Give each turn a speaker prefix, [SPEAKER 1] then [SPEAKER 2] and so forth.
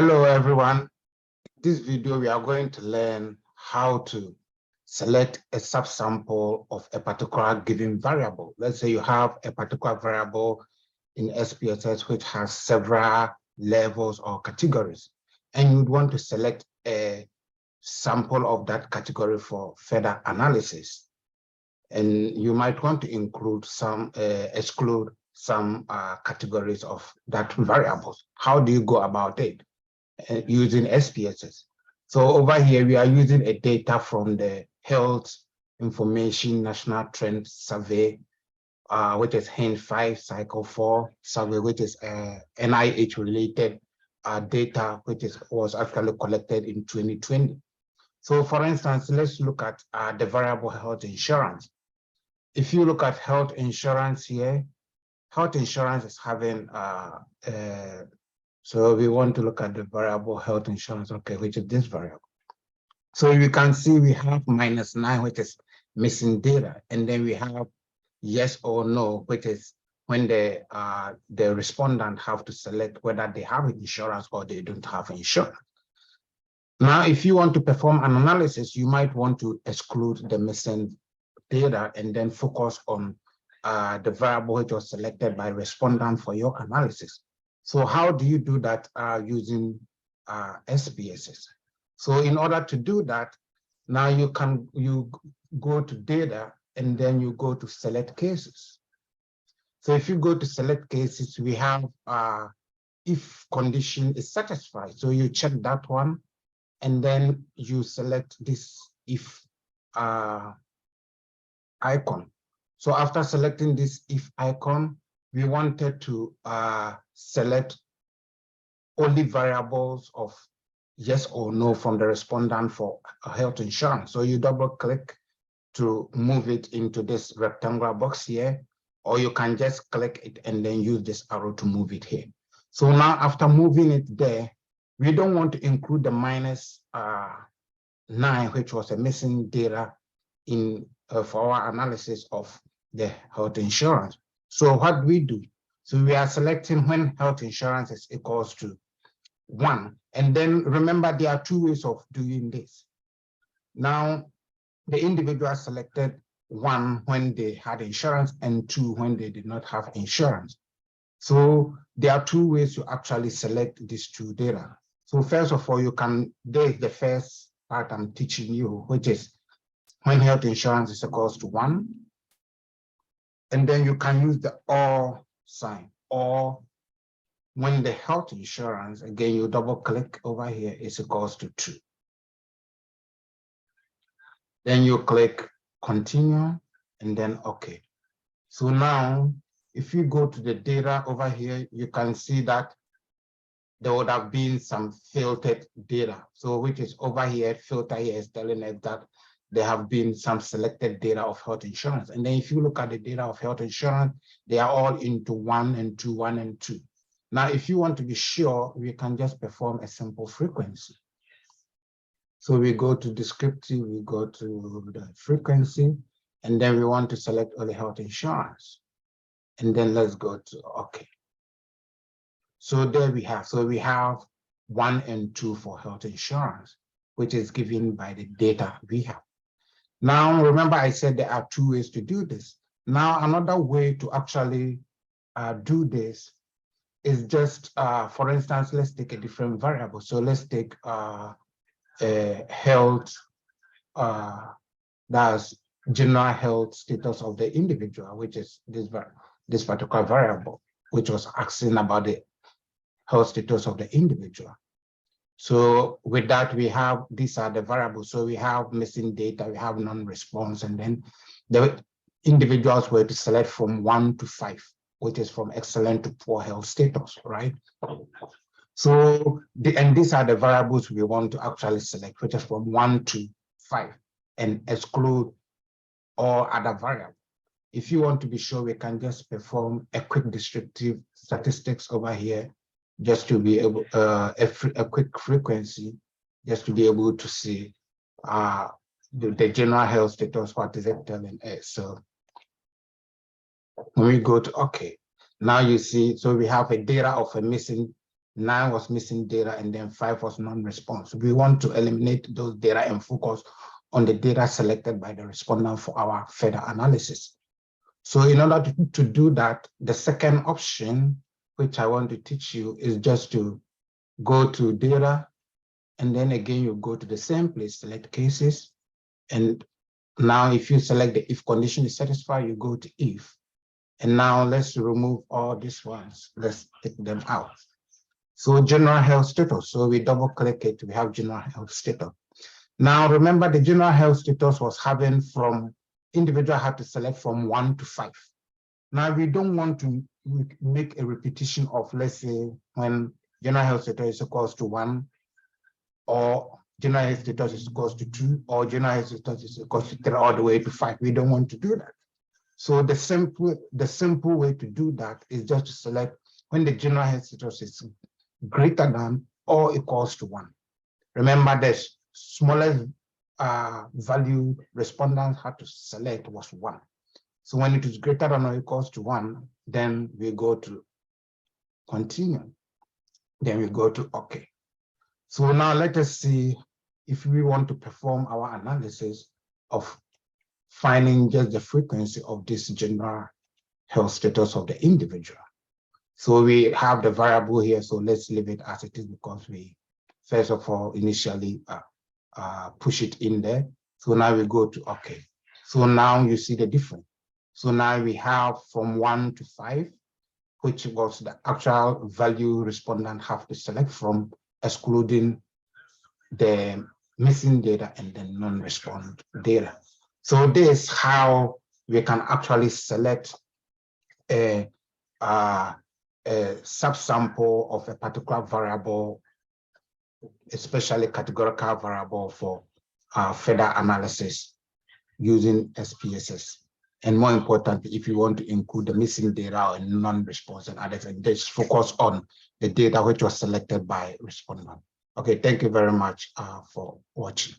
[SPEAKER 1] Hello, everyone. In this video, we are going to learn how to select a subsample of a particular given variable. Let's say you have a particular variable in SPSS which has several levels or categories, and you'd want to select a sample of that category for further analysis. And you might want to include some, exclude some categories of that variables. How do you go about it? Using SPSS. So over here, we are using a data from the Health Information National Trend Survey, which is HIN5 Cycle 4 survey, which is NIH-related data, which was actually collected in 2020. So for instance, let's look at the variable health insurance. If you look at health insurance here, health insurance is having so we want to look at the variable health insurance, okay, which is this variable. So you can see we have -9, which is missing data, and then we have yes or no, which is when the respondent have to select whether they have insurance or they don't have insurance. Now, if you want to perform an analysis, you might want to exclude the missing data and then focus on the variable which was selected by respondent for your analysis. So how do you do that using SPSS? So in order to do that, now you go to data and then you go to select cases. So if you go to select cases, we have if condition is satisfied. So you check that one and then you select this if icon. So after selecting this if icon, we wanted to select only variables of yes or no from the respondent for health insurance. So you double click to move it into this rectangular box here, or you can just click it and then use this arrow to move it here. So now after moving it there, we don't want to include the -9, which was a missing data in for our analysis of the health insurance. So what we do? So we are selecting when health insurance is equals to 1. And then remember, there are 2 ways of doing this. Now, the individual selected 1 when they had insurance and 2 when they did not have insurance. So there are 2 ways to actually select these 2 data. So first of all, there is the first part I'm teaching you, which is when health insurance is equals to 1. And then you can use the or sign, or when the health insurance, again, you double click over here, is equals to 2. Then you click continue and then okay. So now, if you go to the data over here, you can see that there would have been some filtered data. So which is over here, filter here is telling us that there have been some selected data of health insurance. And then if you look at the data of health insurance, they are all into 1 and 2, 1 and 2. Now, if you want to be sure, we can just perform a simple frequency. So we go to descriptive, we go to the frequency, and then we want to select only health insurance. And then let's go to okay. So there we have, 1 and 2 for health insurance, which is given by the data we have. Now, remember I said there are 2 ways to do this. Now, another way to actually do this is just, for instance, let's take a different variable. So let's take health, that's general health status of the individual, which is this particular variable, which was asking about the health status of the individual. So with that, we have, these are the variables. So we have missing data, we have non-response, and then the individuals were to select from 1 to 5, which is from excellent to poor health status, right? So, and these are the variables we want to actually select, which is from 1 to 5, and exclude all other variables. If you want to be sure, we can just perform a quick descriptive statistics over here, just to be able, a quick frequency, just to be able to see the general health status, what is it telling us. So when we go to okay, now you see, so we have a data of a missing 9 was missing data, and then 5 was non-response. We want to eliminate those data and focus on the data selected by the respondent for our further analysis. So in order to do that, the second option, which I want to teach you, is just to go to data, and then again, you go to the same place, select cases. And now if you select the if condition is satisfied, you go to if. And now let's remove all these ones. Let's take them out. So general health status. So we double click it, we have general health status. Now remember, the general health status was having from individual had to select from 1 to 5. Now we don't want to make a repetition of, let's say, when general health status is equals to 1, or general health status is equals to 2, or general health status is equals to 3, all the way to 5. We don't want to do that. So the simple way to do that is just to select when the general health status is greater than or equals to 1. Remember, the smallest value respondents had to select was 1. So when it is greater than or equals to 1, then we go to continue. Then we go to OK. So now let us see if we want to perform our analysis of finding just the frequency of this general health status of the individual. So we have the variable here, so let's leave it as it is because we, first of all, initially push it in there. So now we go to OK. So now you see the difference. So now we have from 1 to 5, which was the actual value respondent have to select from, excluding the missing data and the non-respond data. So this is how we can actually select a subsample of a particular variable, especially categorical variable, for further analysis using SPSS. And more importantly, if you want to include the missing data and non-response and others, and just focus on the data which was selected by respondent. Okay, thank you very much for watching.